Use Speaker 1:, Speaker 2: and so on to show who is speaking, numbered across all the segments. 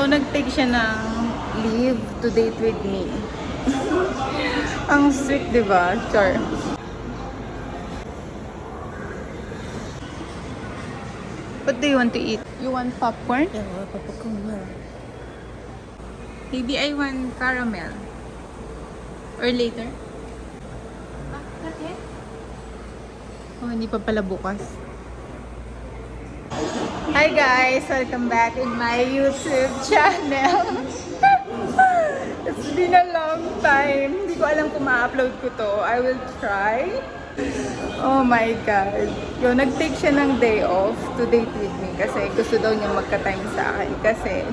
Speaker 1: nag-take siya ng leave to date with me. Ang sweet, di ba? Char. What do you want to eat? You want popcorn?
Speaker 2: Yeah, popcorn.
Speaker 1: Maybe I want caramel. Or later? Oh, hindi pa pala bukas. Hi guys! Welcome back in my YouTube channel. It's been a long time. Hindi ko alam kung ma-upload ko to. I will try. Oh my God. Nag-take siya ng day off to date with me kasi gusto daw niya magka-time sa akin kasi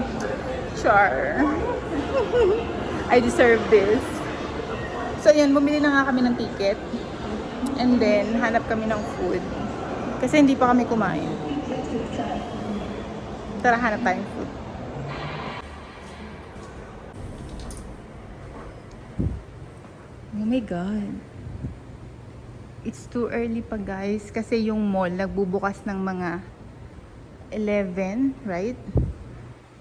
Speaker 1: char. I deserve this. So yun, bumili na nga kami ng ticket. And then, hanap kami ng food. Kasi hindi pa kami kumain. Tara, hanap tayong food. Oh my God. It's too early pa guys. Kasi yung mall nagbubukas ng mga 11, right?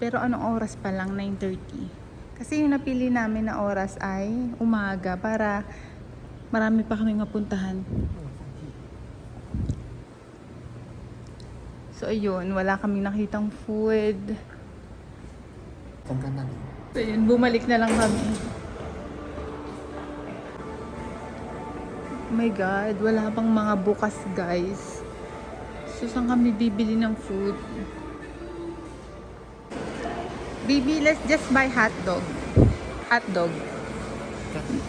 Speaker 1: Pero anong oras pa lang? 9:30. Kasi yung napili namin na oras ay umaga para marami pa kaming mapuntahan. So ayun, wala kaming nakitang food. So ayun, bumalik na lang kami. Oh my God, wala pang mga bukas guys. So saan kami bibili ng food? Baby, let's just buy hot dog. Hot dog.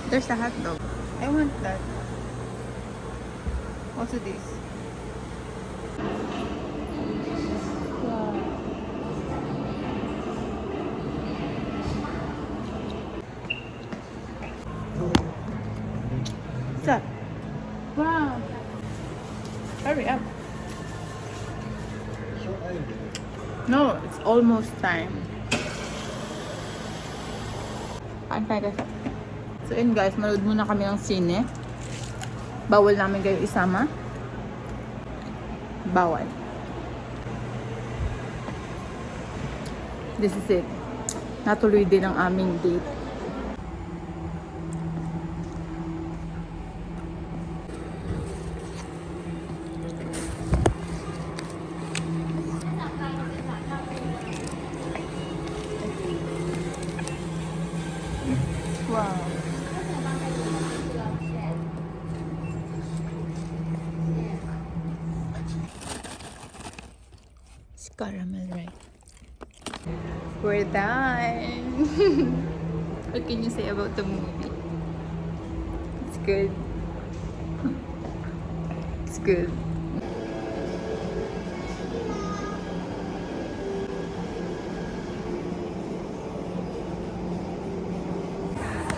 Speaker 1: There's a hot dog. I want that. Also this. Wow. What's up? Wow. Hurry up. No, it's almost time. Antay ka. So yun guys, manood muna kami ng sine. Bawal namin kayo isama. Bawal. This is it. Natuloy din ang aming date. Wow. It's caramel, right? We're done. What can you say about the movie? It's good. It's good.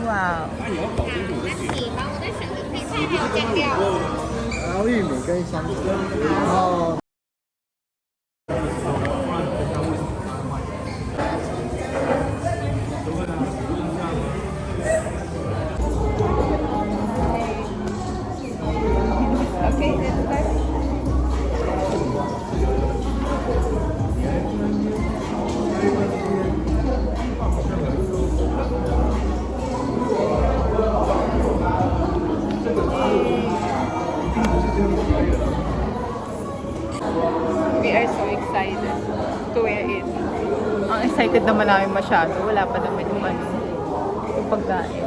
Speaker 1: Wow.
Speaker 3: 喜欢我在选择配菜还有酱料。
Speaker 4: 然后玉米跟香菇，然后。
Speaker 1: Okay, let's start. We are so excited to wear it. Ang excited naman namin masyado. Wala pa naman yung yung pagkain.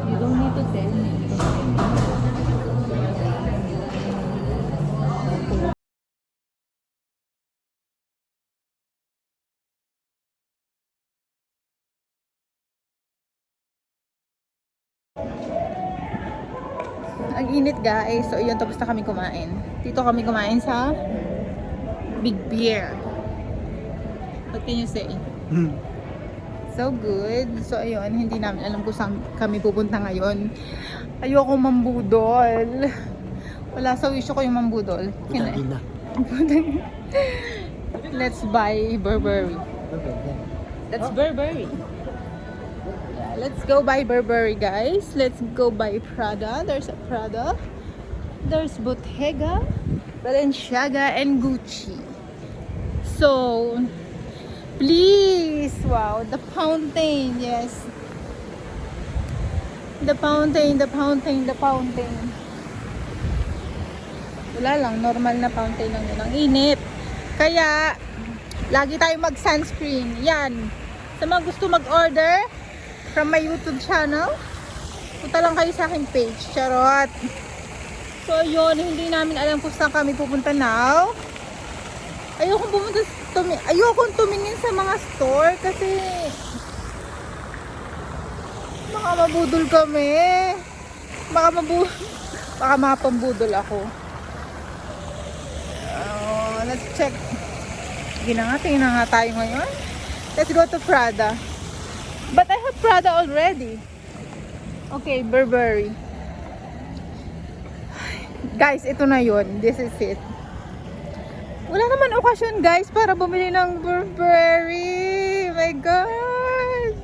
Speaker 1: You don't need to tell me. Ang init guys. So yun, tapos na kami kumain. Dito kami kumain sa Big Beer. What can you say? So good. So ayun, hindi namin alam kung saan kami pupunta ngayon. Ayoko mambudol. Wala sa wisyo ko yung mambudol.
Speaker 4: Buta
Speaker 1: Let's buy Burberry. That's Burberry. Yeah, let's go buy Burberry, guys. Let's go buy Prada. There's a Prada. There's Bottega, Balenciaga, and Gucci. So, please, wow, the fountain, yes. The fountain. Wala lang, normal na fountain lang yun. Ang init. Kaya, lagi tayo mag-sunscreen. Yan. Sa mga gusto mag-order from my YouTube channel, punta lang kayo sa aking page. Charot. So, yun. Hindi namin alam kung saan kami pupunta now. Ayokong tumingin sa mga store kasi baka mabudol kami. Baka mapambudol ako. Let's check. Tingnan nga tayo ngayon. Let's go to Prada. But I have Prada already. Okay, Burberry. Guys, ito na yun. This is it. Wala naman okasyon guys para bumili ng Burberry. My God.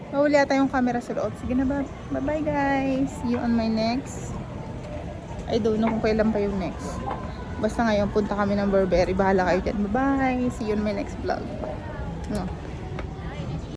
Speaker 1: Mahuli ata yung camera sa loob. Sige na ba? Bye-bye guys. See you on my next. I don't know kung kailan pa yung next. Basta ngayon punta kami ng Burberry. Bahala kayo dyan. Bye-bye. See you on my next vlog. No.